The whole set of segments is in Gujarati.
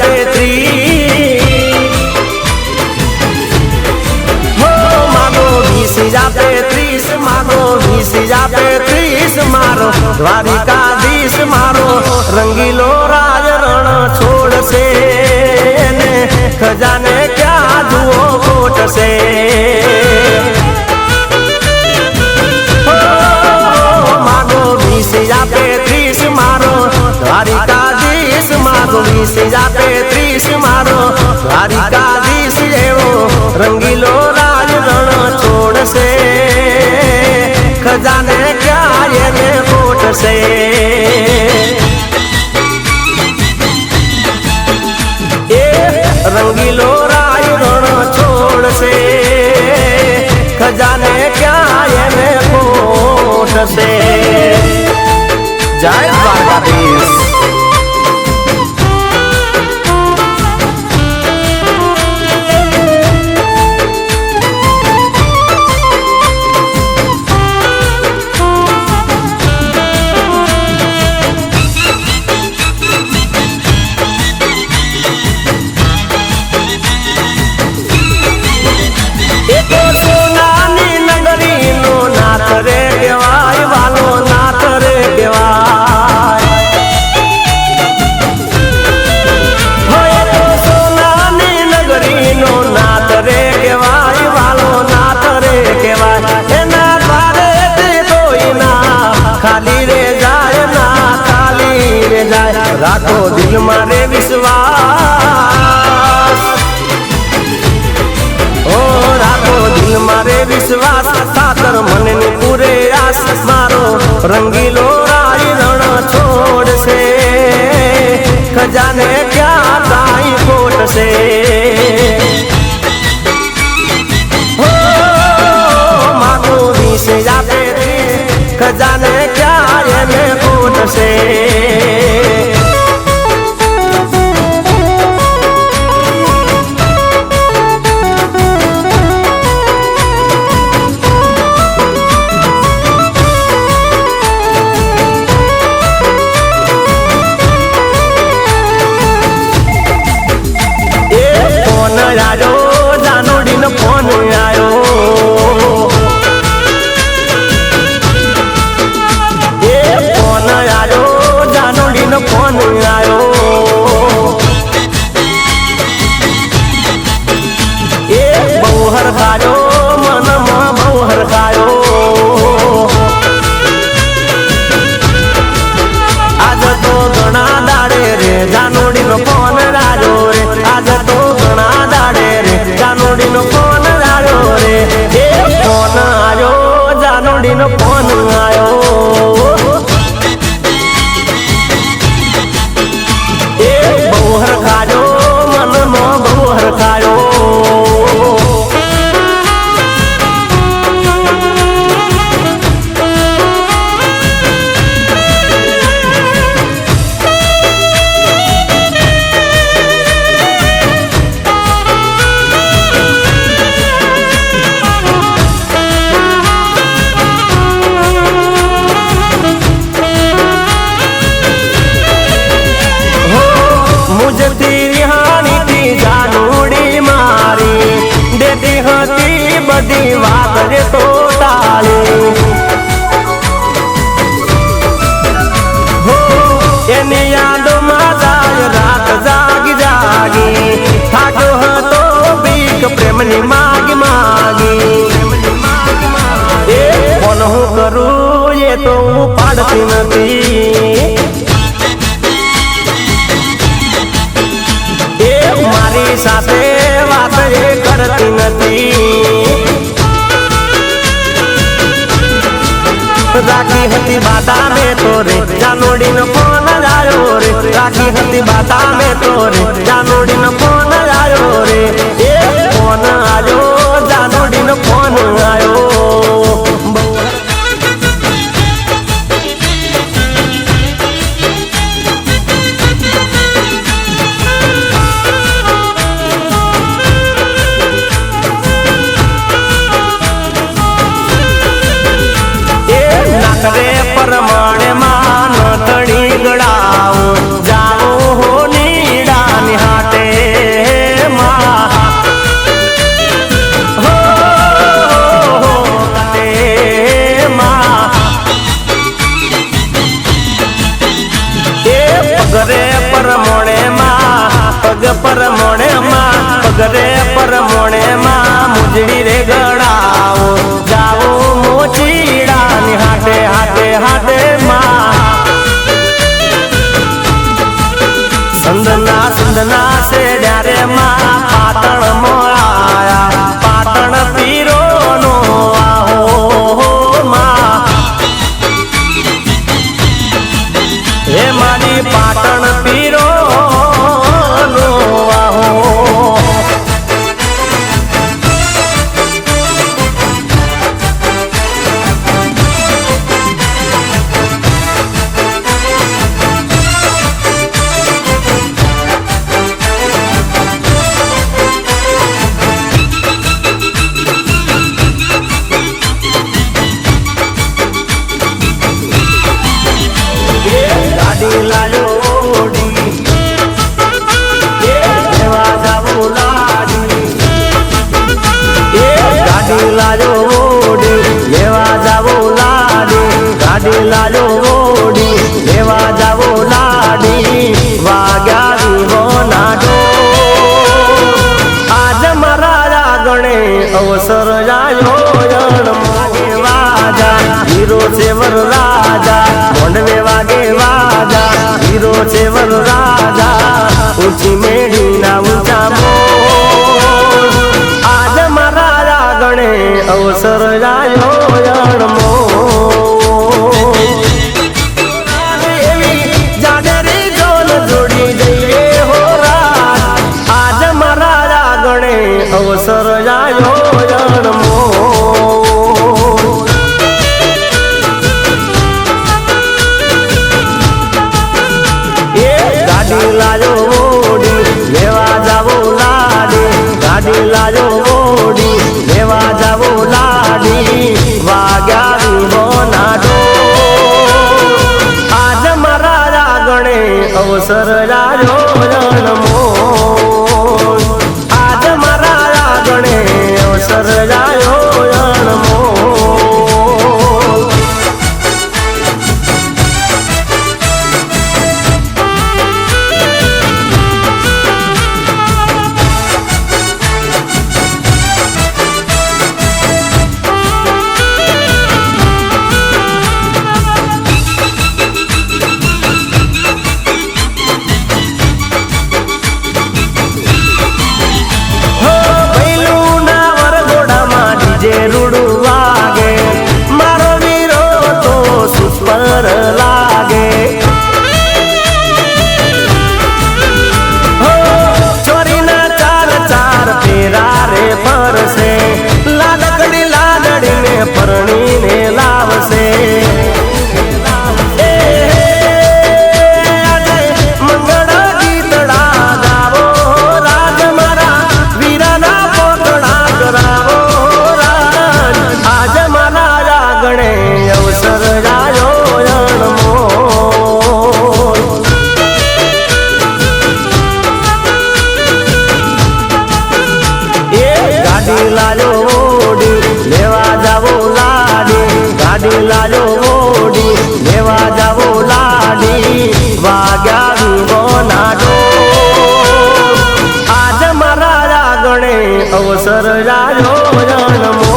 જાપે 30 હો માગો 20 જાપે 30 માગો 20 જાપે 30 મારો દ્વારિકાધીશ મારો રંગીલો રાજ રણ છોડશે ને ખજાને ક્યાં જુઓ કોટશે માગો 20 જાપે 30 મારો દ્વારિકાધીશ માગો 20 જાપે 30 મારો દ્વારિકાધીશ એવો રંગીલો રાજ રણ છોડશે ખજાને ક્યાં એને કોટશે એ રંગીલો રાજ રણ છોડશે ખજાને ક્યાં એને કોટશે જય દ્વારકાધીશ રાખો દિલ મારે વિશ્વાસ ઓ રાખો દિલ મારે વિશ્વાસ સાતર મને ની પૂરે આસ મારો રંગીલો રાજ રણ છોડશે ખજાને ક્યાં કાઈ કોટશે માગો 20 જાપે ખજાને ક્યાં એને કોટશે જાનોડીનો ફોન આયો એ ફોન આયો જાનોડીનો ફોન આયો એ બહુ હરખાયો મનમાં બહુ હરખાયો આજ તો ઘણા દાડે રે જાનોડીનો ફોન આવ્યો રે આજ તો ઘણા દાડે રે જાનોડીનો ફોન આવ્યો રે એ ફોન આવ્યો જાનોડીનો ફોન આવ્યો એ બહુ હરખાયો મનમાં બહુ હરખાયો બધી વાત રે તો ટાળી હો એની યાદોમાં જાય રાત જાગી જાગી થાક્યો હતો બીક પ્રેમની માગી માગી એ ફોન હું કરું એ તો હું પાડતી નથી એ મારી સાથે વાત એ કરતી નથી રાખી હતી બાધા મેં તો રે જાનોડીનો ફોન આવ્યો રે રાખી હતી બાધા મેં તો રે જાનોડીનો ફોન આવ્યો રે એ ફોન આવ્યો જાનોડીનો ફોન આવ્યો પ્રમાણે માન તળી ગળાઓ જાઓ હો નીડા નિહાળ મોણે માં પગરે પર મોણે માં મુજડી રે ગળાવો જાવો મોચીડા ની હાટે હાટે હાટે માં સંદના સંદના સે ડારે માં પાટણ મોળાયા પાટણ પીરો નો આહો માં હે મારી પાટણ પીરો નો આહો લાલો ઓડી એ લેવા જાવું લાડી એ ગાડી લાલો ઓડી લેવા જાવું લાડી ગાડી લાલો ઓડી લેવા જાવું લાડી વાગ્યા દીવો નાડો આજ મારા ગણે અવસર જાયો જણ વાજા હીરો છે વર રાજા મોંડવે વાગે વાજા હીરો છે વર રાજા ઊંચી મેળી ના ઊંચા મોર આજ મારા ગણે અવસર જાયો જણમો જાડેરી જોન જોડી જઈએ હો રાત આજ મારા ગણે અવસર જાયો જણમો ગાડી લાજો ઓડી લેવા જાવો લાડી ગાડી લાજો ઓડી લેવા જાવો લાડી વાગ્યા દીવો નાડો આજ મારા ગણે અવસર જાજો જણમો આજ મારા ગણે અવસર જાયો જણમો લાગે ચોરીના ચાર ચાર ફેરા રે ફરશે લાડકડી લાડડીને પરણીને લાવશે મંગળ ગીતડા ગાવો રાજ મારા વીરાના પોતડા કરાવો રાજ આજ મારા ગણે અવસર જાયો ગાડી લાજો ઓડી લેવા જાવો લાડી ગાડી લાજો ઓડી લેવા જાવો લાડી વાગ્યા દીવો નાડો આજ મારા ગણે અવસર જાયો જણમો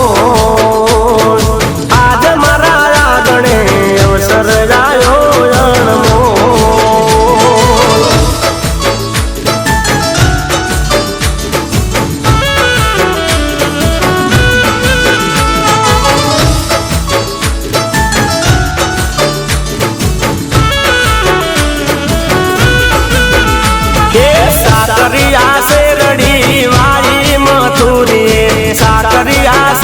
આજ મારા ગણે અવસર જાયો જણમો સાકરિયા શેરડી વાળી મથુરી સાકરિયા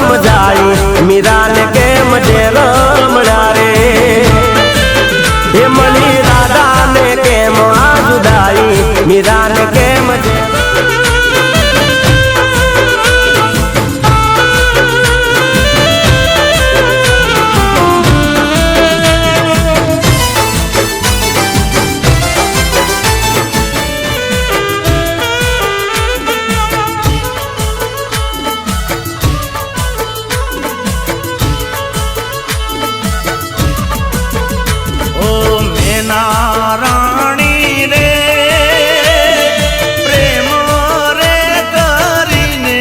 સમજાઈ મીરાને કેમ જેલ મળ્યા રે એ મની રાધાને કેમ આ જુદાઈ મીરાને કેમ રાણી રે પ્રેમ રે કરીને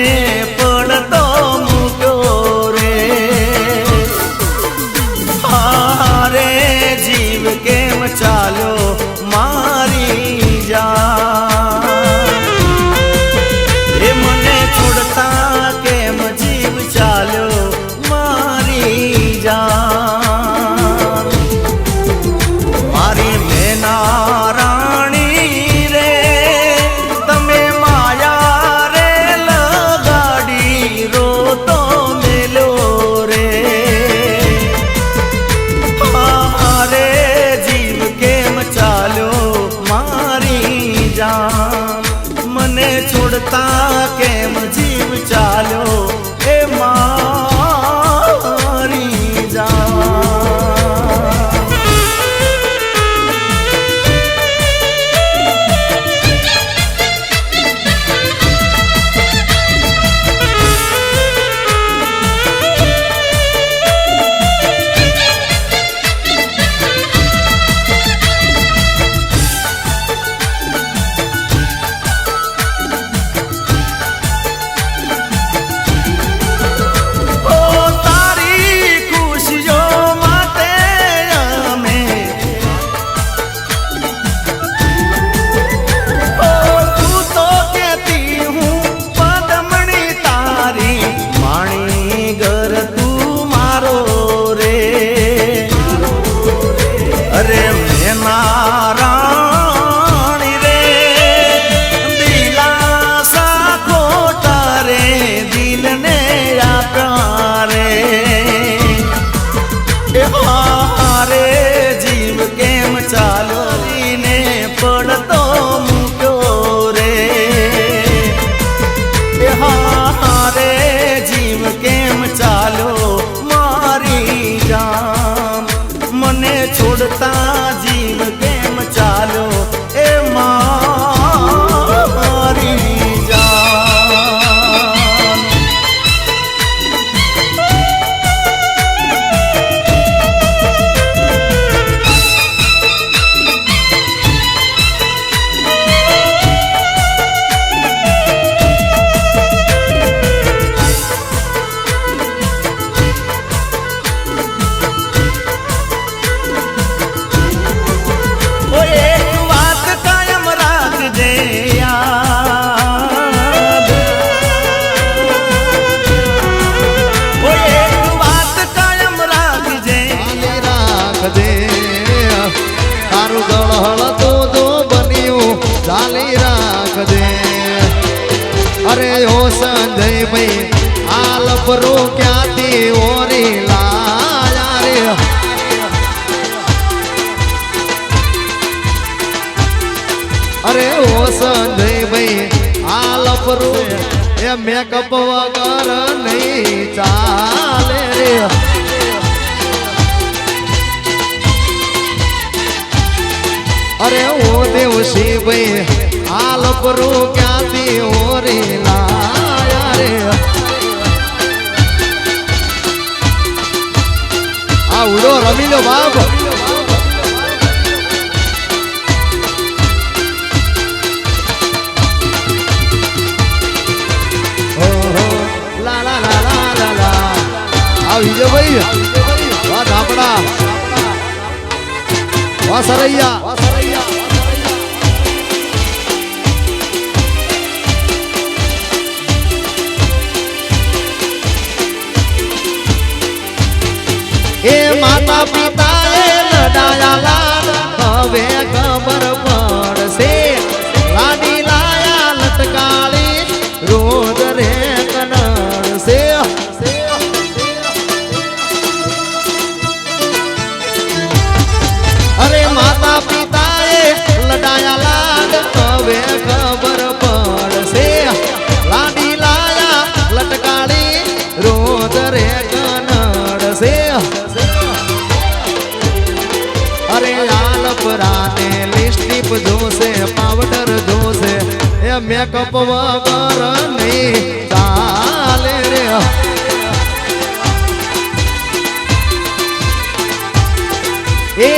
પડતો મૂક્યો રે હારે જીવ કેમ ચાલ્યો મારી જાન એ મને છોડતા કેમ જીવ ચાલ્યો મારી જાન મારી રાણી રે તમે માયા રે લગાડી રોતો મેલો રે હારે જીવ કેમ ચાલ્યો મારી જાન મને છોડતા કેમ જીવ ચાલ્યો એ મારી જાન રાણી રે દિલાસા ખોટા રે દિલને આપ્યા રે હારે જીવ કેમ ચાલ્યો ને પડતો મૂક્યો રે હારે જીવ કેમ ચાલ્યો મારી જાન મને છોડતા જીવ કેમ ચાલ્યો એ મારી જાન અરે ઓ સંજય ભાઈ હાલ પરો ક્યાંથી ઓરી લાયા રે અરે ઓ સંજય ભાઈ હાલ પરો એ મેકઅપ વગર નહીં ચાલે રે અરે ઓ દેવસી ભાઈ હાલ પરો ક્યાંથી ઓરી લાયા રે આ ઉડો રમી લો બાપ લા લા લા લા લા લા આ વિજય ભાઈ વાહ ધાપડા વાહ સરૈયા એ માતા પિતા એ લડાયા લાડ હવે ખબર પડશે લાડી લાયા લટકાળી રોજ રે કનડશે મેકઅપ વગર નહીં ચાલે રે એ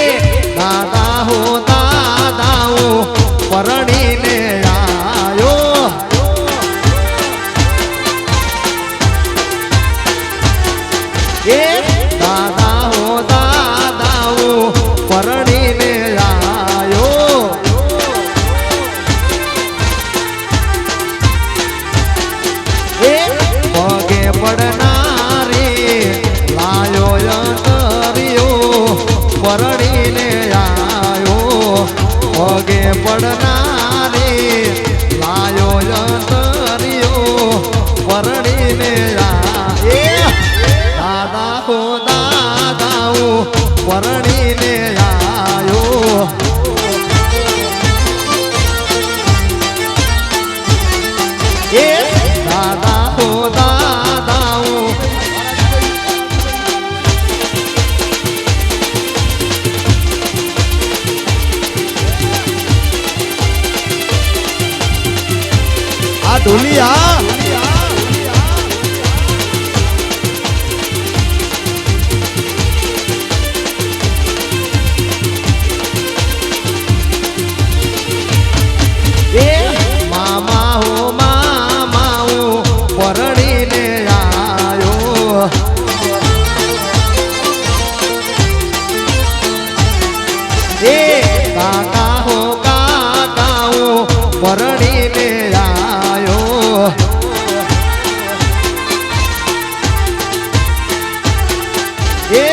દાદા હો દાદા હું પરણીને આયો એ દાદા હો દાદા હું પરણીને આયો એ પગે પડનારી લાયો યંતરિયો પરણીને આયો પગે પડનારી લાયો યંતરિયો પરણીને આયો દાદા હો દાદા હું પરણીને આયો એ દાદા હો દાદા હું આ ઢોલિયા એ મામા હો મામા હું પરણીને આયો એ કાકા હો કાકા હું પરણીને આયો એ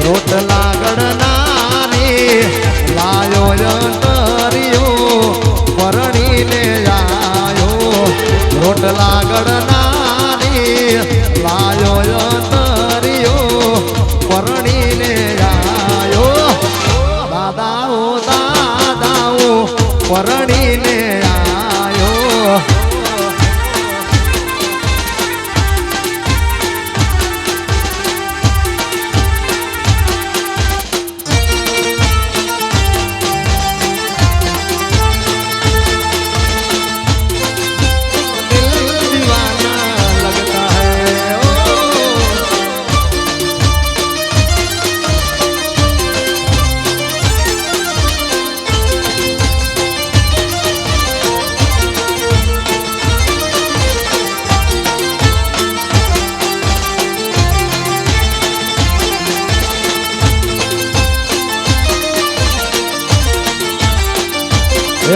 રોટલા ગડનારી લાયો યંતરિયો પરણીને આયો રોટલા ગડનારી લાયો યંતરિયો પરણીને આયો દાદા હો દાદા હું પરણીને આયો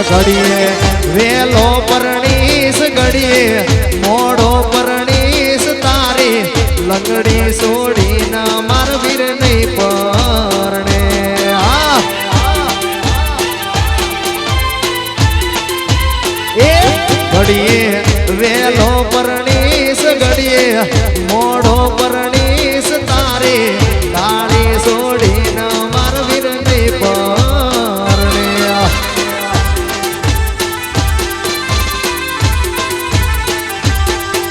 ઘડીએ વેલો પરણીશ ઘડીએ મોડો પરણીશ તારી લંગડી છોડીને માર વીર નહીં પરણે એ ઘડીએ વેલો પરણીશ ઘડીએ મોડો પરણીશ તારી ગાડી છોડીને માર વીર નહીં પરણે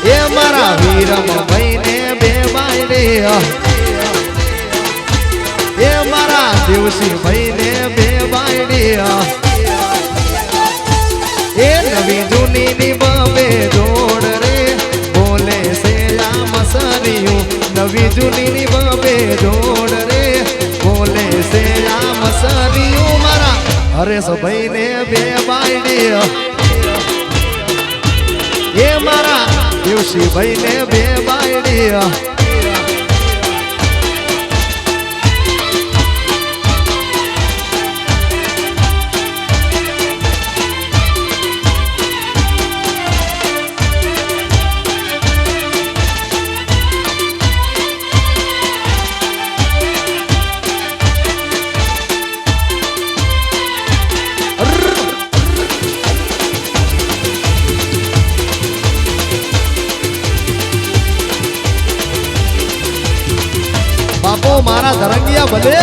એ મારા વીરમ ભાઈને બે બાયડી એ મારા દિવસી ભાઈને બે બાયડી એ નવી જૂની ની બબે જોડ રે બોલે છે આ મસરિયું નવી જૂની ની બબે જોડ રે બોલે છે આ મસરિયું મારા હરેશ ભાઈને બે બાયડી એ મારા દિવસી ભાઈને બે બાયડી બાપો મારા ધરંગિયા ભલે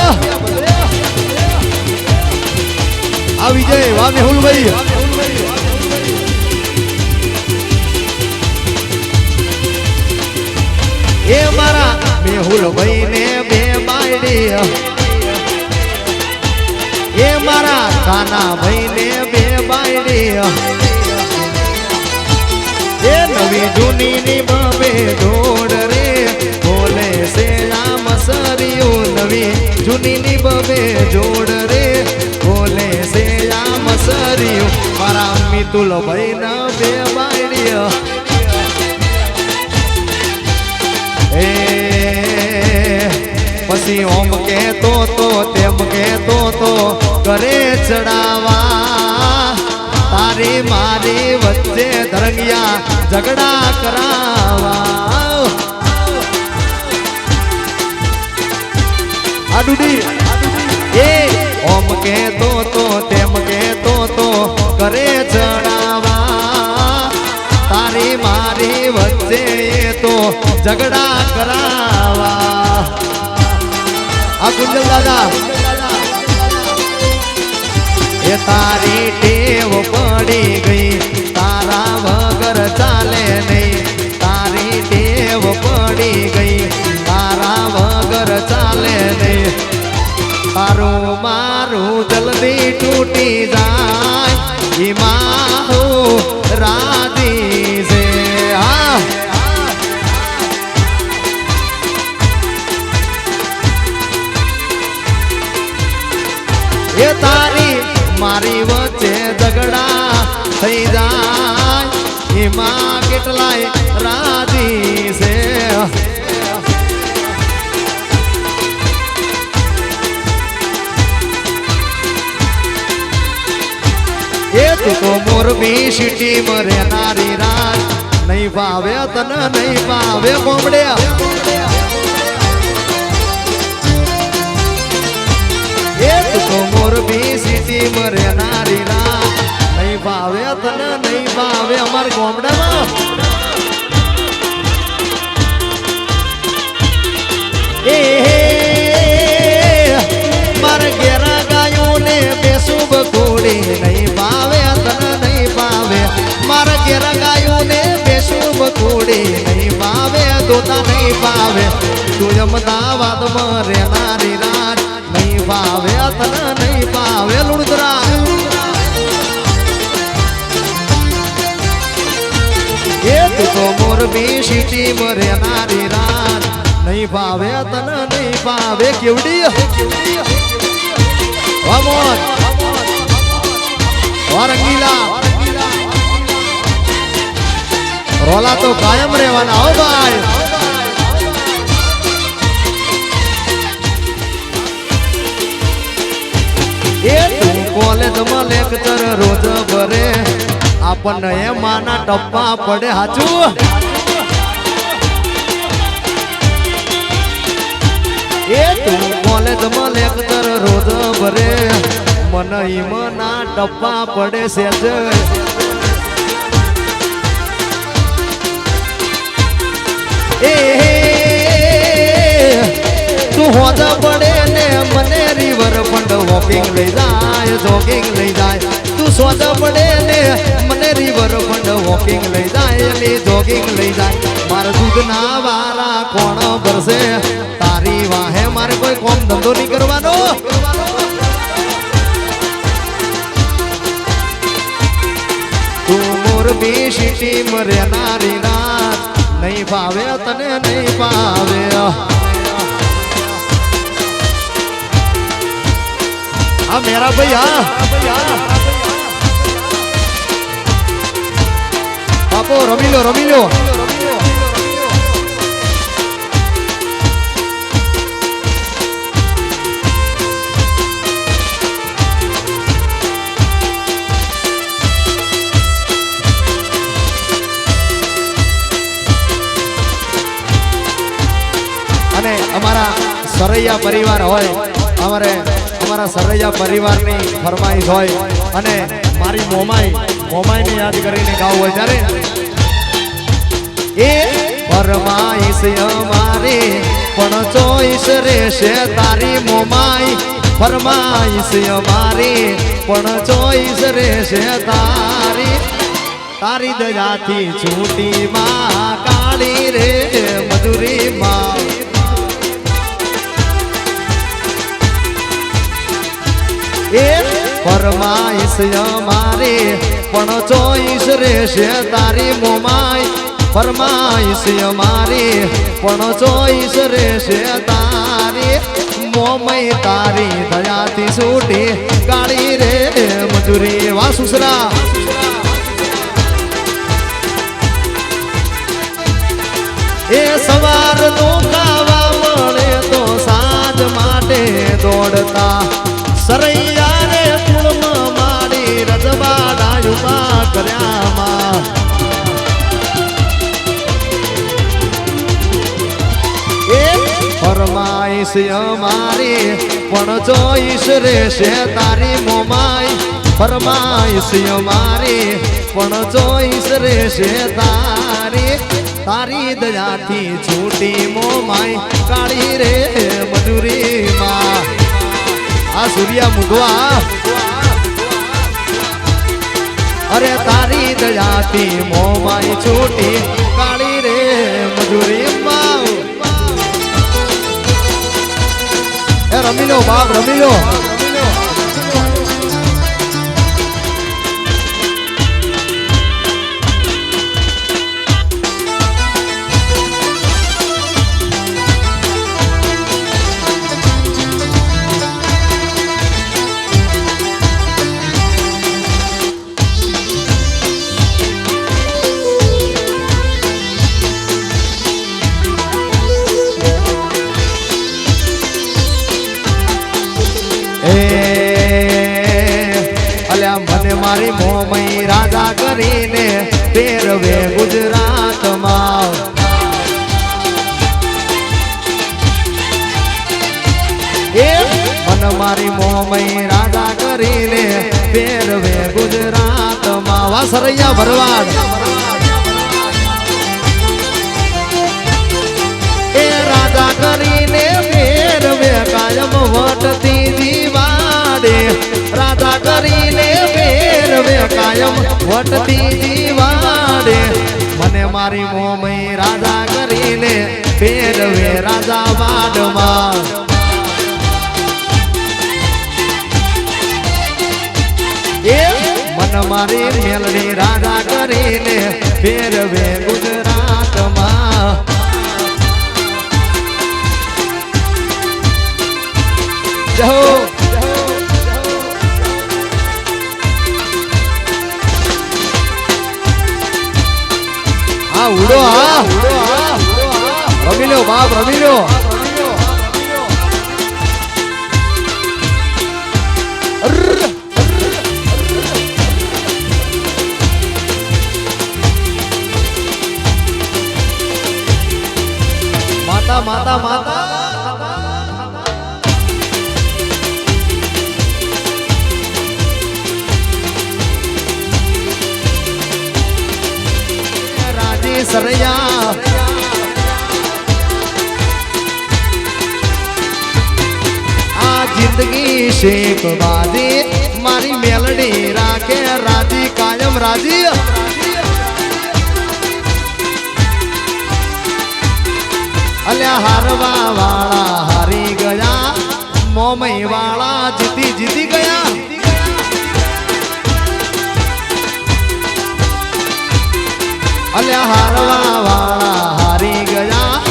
આ વિજય વાહ મેહુલભાઈ એ મારા મેહુલભાઈ ને બે બાયડી એ મારા કાના ભાઈ ને બે બાયડી નવી જૂની ની બબે જોડ રે બોલે છે આ મસરિયું નવી જૂની ની બબે જોડ રે બોલે છે આ મસરિયું મારા મિતુલ ભાઈ ના બે બાયડીય એ પછી ઓમ કહેતો તો તેમ કહેતો તો કરે ચડાવા તારી મારી વચ્ચે ધરંગિયા ઝઘડા કરાવા આડુડી એ ઓમ કહેતો તો તેમ કહેતો તો કરે ચડાવા તારી મારી વચ્ચે એ તો ઝઘડા કરાવા આ ગુંજલ દાદા એ તારી ટેવ પડી ગઈ તારા વગર ચાલે નહીં તારી ટેવ પડી ગઈ તારા વગર ચાલે નહીં તારું મારું જલ્દી તૂટી જાય એમાં હું રાજી છે હા એ તારી મારી વચ્ચે ઝઘડા થઈ જાય એમાં કેટલાય રાજી છે એ તું તો મોરબી સિટી માં રહેનારી રાત નહીં ભાવે તને નહીં ભાવે કોમડ્યા એ તું તો મોરબી સિટી માં રહેનારી રાત નહીં ભાવે તને નહીં ભાવે અમાર ગોમડામાં એ મારે ઘેરા ગાયું ને બેસું બકોડી નહીં ભાવે તને નહીં ભાવે મારે ઘેરા ગાયું ને બેસું બકોડી નહીં ભાવે દોતા નહીં ભાવે તું અમદાવાદમાં રહેનારી રાત નહીં ભાવે તને નહીં ભાવે લુણદરા એ તું તો મોરબી સિટી માં રહેનારી રાત નહીં ભાવે તને નહીં ભાવે કેવડી વામોન વારંગીલા રોલા તો કાયમ રહેવાના હો ભાઈ એ તું કોલેજમાં લેક્ચર રોજ ભરે આપણને એમાંના ટપ્પા પડે હાચું એ તું કોલેજમાં લેક્ચર રોજ ભરે મને ઈમના ટપ્પા પડે સેજ એ તું હોજા પડે ને મને રિવર ફંડ વોકિંગ લઈ જાય જોગિંગ લઈ જાય તું સોજા પડે ને મને રિવર ફંડ વોકિંગ લઈ જાય અને જોગિંગ લઈ જાય મારા દૂધના વારા કોણ ભરશે તારી વાહે મારે કોઈ કોમ ધંધો નહીં કરવાનો તું મોરબી સિટી માં રહેનારી રાત નહીં ભાવે તને નહીં ભાવે આ મેરા ભાઈ હા બાપો રમી લો અને અમારા સરૈયા પરિવાર હોય અમારા સરૈયા પરિવારની ફરમાઈશ હોય અને મારી મોમાઈને યાદ કરીને ગાવું હોય ત્યારે એ ફરમાઈશ અમારી પણ ચોઈસ રહેશે તારી મોમાઈ ફરમાઈશ અમારી પણ ચોઈસ રહેશે તારી દયાથી છૂટી માં કાળી રે મજૂરી માં એ ફરમાઈશ અમારી પણ ચોઈસ રહેશે તારી મોમાઈ ફરમાઈશ અમારી પણ ચોઈસ રહેશે તારી મોમય તારી દયાથી છૂટી કાળી રે મજૂરી વાહ સુસરા એ સવારનું ખાવા મળે તો સાંજ માટે દોડતા સરૈયા રે કુળમાં માડી રજવાડા યુવા કર્યામાં એ ફરમાઈશ અમારી પણ ચોઈસ રહેશે તારી મોમાઈ ફરમાઈશ અમારી પણ ચોઈસ રહેશે તારી તારી દયાથી છૂટી મોમાઈ કાળી રે મજૂરીમાં આ સૂર્યા મુગવા અરે તારી દયાથી મોમાઈ છૂટી કાળી રે મજૂરીમાં એ રમી લો બાપ રમી લો મને મારી મોમઈ રાજા કરીને ફેરવે ગુજરાતમાં એ મને મારી મોમઈ રાજા કરીને ફેરવે ગુજરાતમાં વાસરૈયા ભરવાડ એ રાજા કરીને ફેરવે કાયમ વટતી જીવાડે રાજા કરીને ફેરવે કાયમ વટતી જીવાડે મને મારી મોમઈ રાજા કરીને ફેરવે રાજા વાડમાં એ મન મારી મેલડી રાજા કરીને ફેરવે ગુજરાતમાં જહો ઉડો રમી લો બાપ રમી લો માતા માતા માતા સરૈયા આ જિંદગી શેખ બાદી મારી મેલડી રાખે રાજી કાયમ રાજી અલ્યા હારવા વાળા હારી ગયા મોમઈ વાળા જીતી જીતી ગયા અલ્યા હારવા વાળા હારી ગયા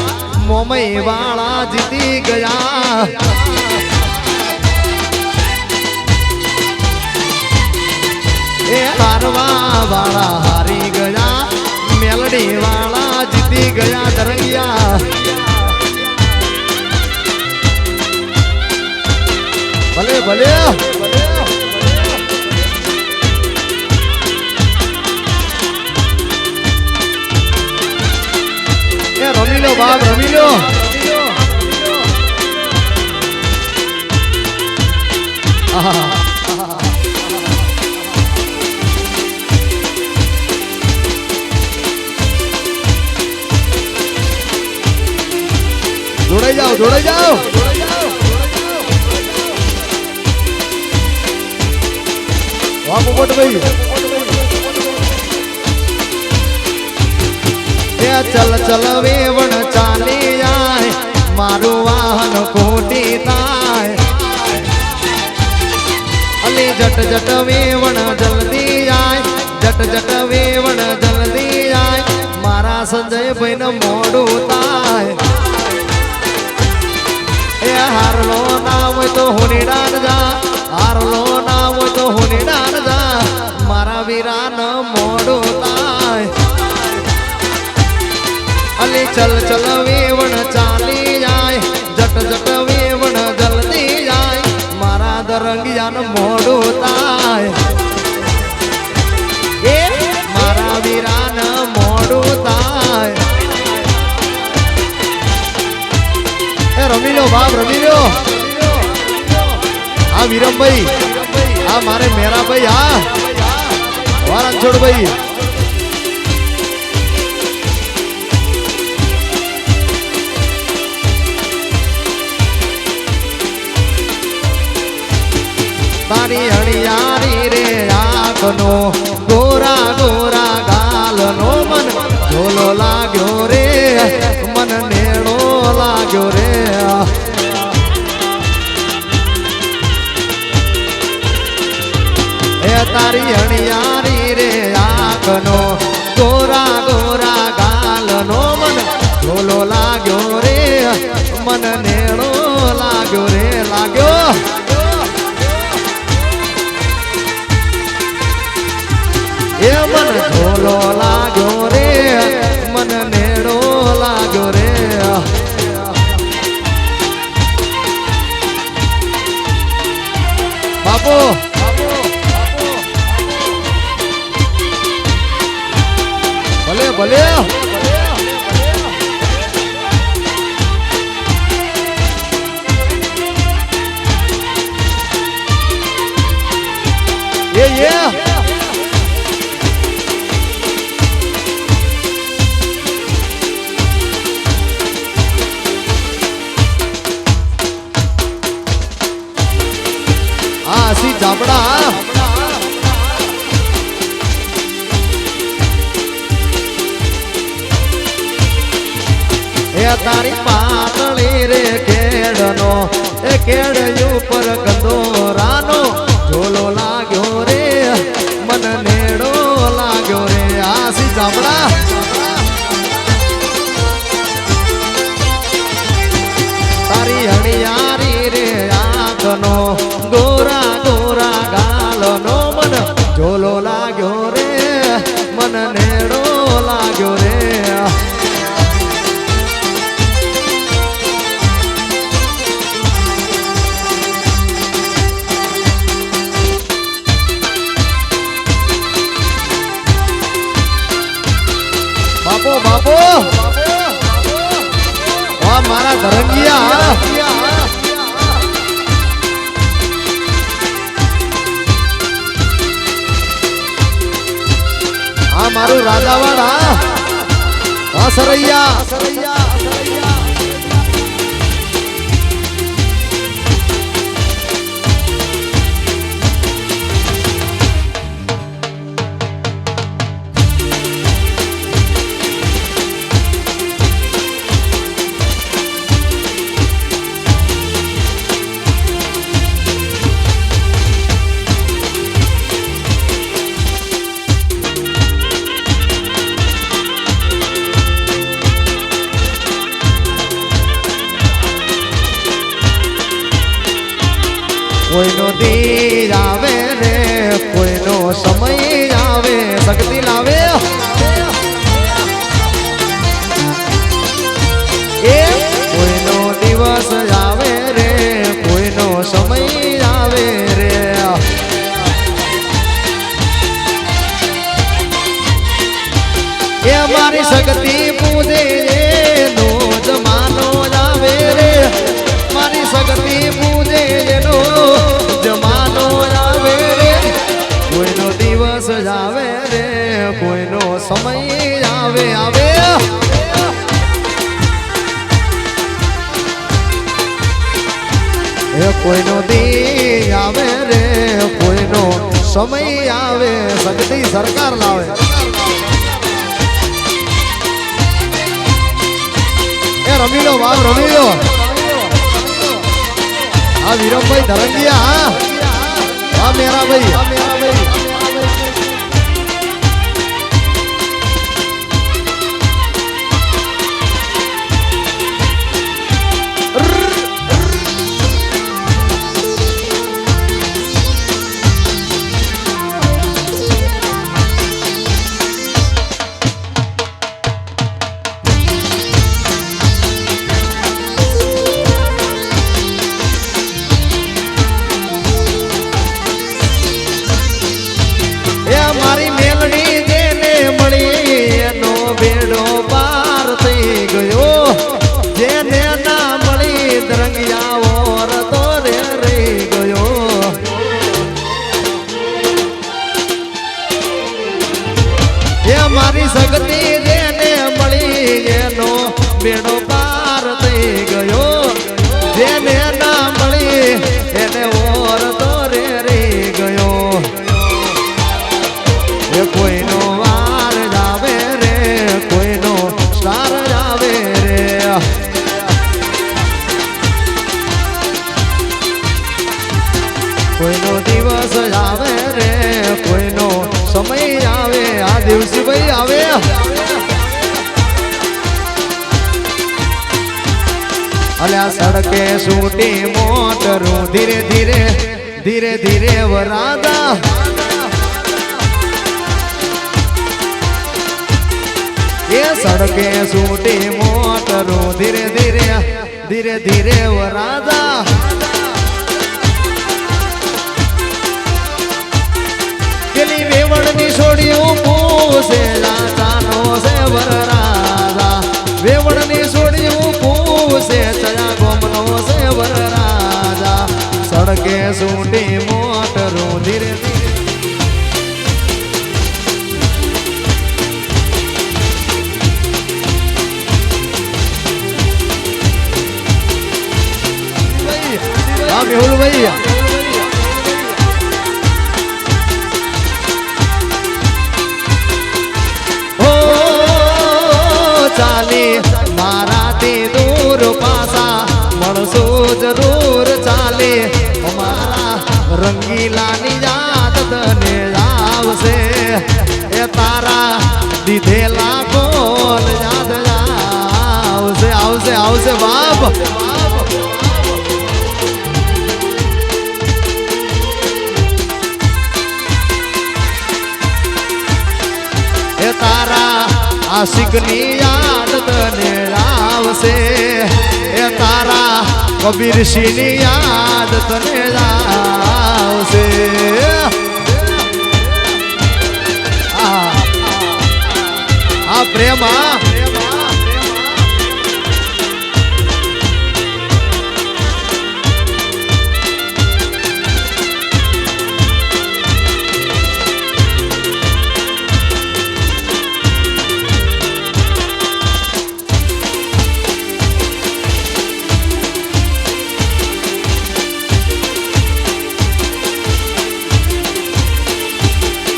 મોમઈ વાળા જીતી ગયા એ હારવા વાળા હારી ગયા મેલડી વાળા જીતી ગયા દરૈયા ભલે ભલે રમી લો બાપ રમી લો જોડાઈ જાઓ જોડાઈ જાઓ વાહ પોપટ ભાઈ ચલ ચલ વેવણ ચાલી જાય મારું વાહન ખોટી થાય અલી જટ જટ વેવણ જલ્દી આય જટ જટ વેવણ જલ્દી આય મારા સંજયભાઈ ને મોડું થાય એ હારલો ના હોય તો હુનીડાન જા હારલો ના હોય તો હુનીડાન જા મારા વીરાન મોડું થાય અલી ચલ ચલ વેવણ ચાલી જાય જટ જટ વેવણ જલ્દી જાય મારા દરંગિયાન મોડું થાય એ મારા વીરાન મોડું થાય એ રમી લો બાપ રમી લો આ વિરમભાઈ આ મારે મેરાભાઈ હા વારણછોડભાઈ તારી હણિયારી રે આંખનો ગોરા ગોરા ગાલનો મન ઝોલો લાગ્યો રે મન નેડો લાગ્યો રે એ તારી હણિયારી રે આંખનો ગોરા ગોરા ગાલનો મન ઝોલો લાગ્યો રે મન નેડો લાગ્યો રે લાગ્યો એ મન ઝોલો લાગ્યો રે મન નેડો લાગ્યો રે બાપુ ભલે ભલે એ આસી ચાપડા એ તારી પાતળી રે કેડનો એ કેડ ઉપર કંદોરાનો ઝોલો લાગ્યો રે મન નેડો લાગ્યો રે આસી ચાપડા તારી હણિયારી રે આંખનો ગોરા ગોરા ગાલનો મન ઝોલો લાગ્યો રે મન નેડો લાગ્યો રે બાપો બાપો વાહ મારા ધરંગિયા આ મારું રાજાવાડા હા સરૈયા કોઈનો દી આવે રે કોઈનો સમય આવે શક્તિ લાવે એ કોઈનો દિવસ આવે રે કોઈનો સમય આવે રે એ મારી શક્તિ પૂજે એનો જમાનો આવે રે મારી શક્તિ પૂજે એનો જમાનો આવે રે કોઈનો દિવસ આવે રે કોઈનો સમય આવે આવે એ કોઈનો દી આવે રે કોઈનો સમય આવે શક્તિ સરકાર લાવે એ રમી લો બાપ રમી લો આ વિરમભાઈ ધરંગિયા હા મેરાભાઈ કોઈનો દિવસ આવે રે કોઈનો સમય આવે આ દિવસે ભાઈ આવે અલ્યા સડકે સૂટી મોટરું ધીરે ધીરે ધીરે ધીરે વરાદા એ સડકે સૂટી મોટરું ધીરે ધીરે ધીરે ધીરે વરાદા પેલી વેવણની છોડ્યું પૂસે લાતાનો છે વરરાજા વેવણની છોડ્યું પૂસે ચયા ગોમનો છે વરરાજા સડકે સૂટી મોટરું ધીરે ધીરે હા મેહુલ ભાઈ ચાલી મારાથી દૂર પાસા મળશો જરૂર ચાલે અમારા રંગીલાની યાદ તને આવશે એ તારા દીધેલા કોલ યાદ આવશે આવશે આવશે બાપ એ તારા આશિકની યાદ તને આવશે એ તારા કબીરસિંહની યાદ તને આવશે આ પ્રેમા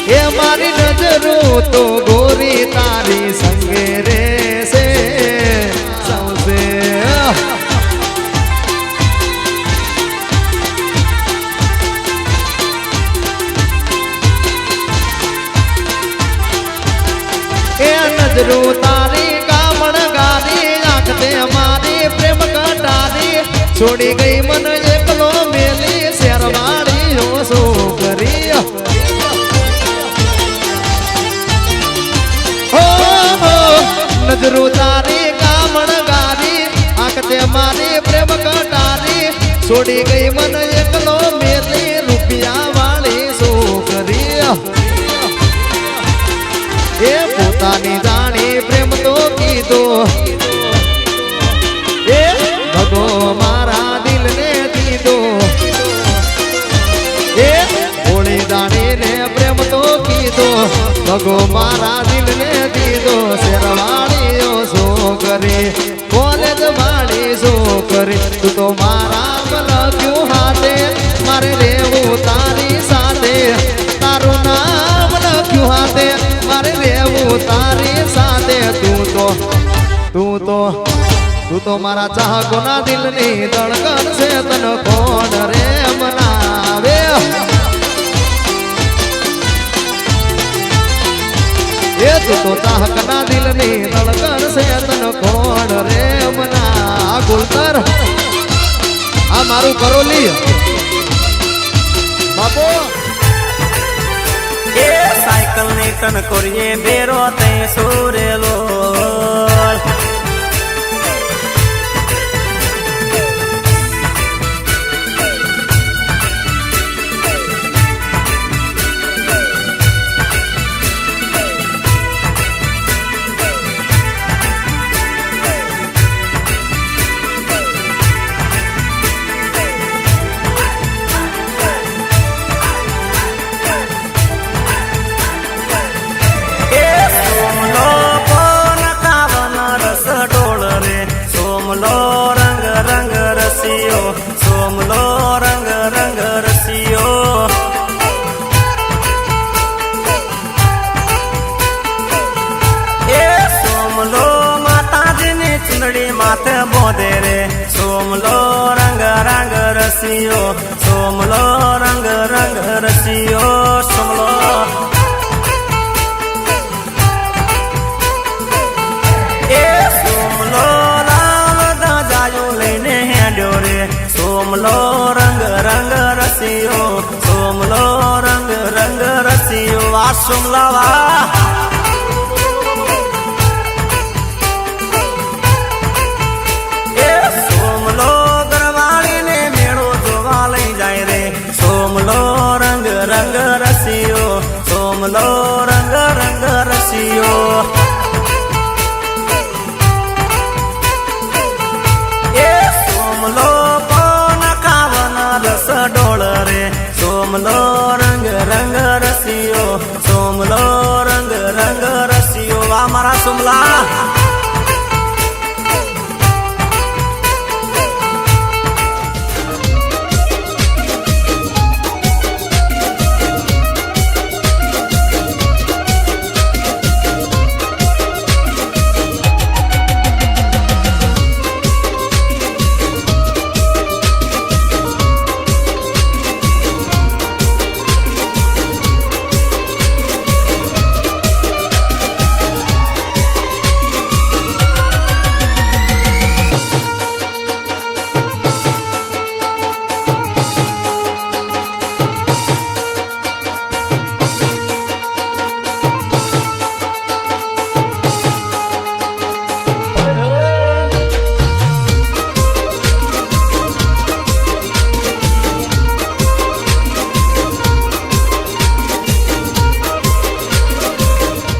એ મારી નજરો તો ગોરી તારી સંગે રહેશે સૌસે એ નજરો તારી કામણ ગારી આંખતે મારી પ્રેમ કટારી છોડી ગઈ મન એકલો મેલી શેરવાળી ઓસો કરી નજરો તારી કામણ ગારી આંખતે મારી પ્રેમ કટારી છોડી ગઈ મન એકલો મેલી રૂપિયા વાળી છોકરી એ પોતાની જાણી પ્રેમ તો કીધો એ ભગો મારા દિલને દીધો એ ઓળી જાણીને પ્રેમ તો કીધો ભગો મારા દિલને દીધો શેરવાળીઓ છોકરી કોલેજ વાળી છોકરી તું તો મારા લખ્યું હાથે મારે રહેવું તારી સાથે તારું નામ લખ્યું હાથે મારે રહેવું તારી સાથે તું તો મારા ચાહકોના દિલની ધડકન છે તને કોણ રે મનાવે એ તું તો ચાહકના દિલની ધડકન છે તને કોણ રે મના ગુલતર આ મારું કરોલી બાપો એ સાયકલ ને ટન કરીએ બેરો તે સુરેલો રસિયો સોમલો રંગ રંગ રસિયો સોમલો એ સોમલો લાલ દાજાયું લઈને હેડ્યો રે સોમલો રંગ રંગ રસિયો સોમલો રંગ રંગ રસિયો આ સોમલાવા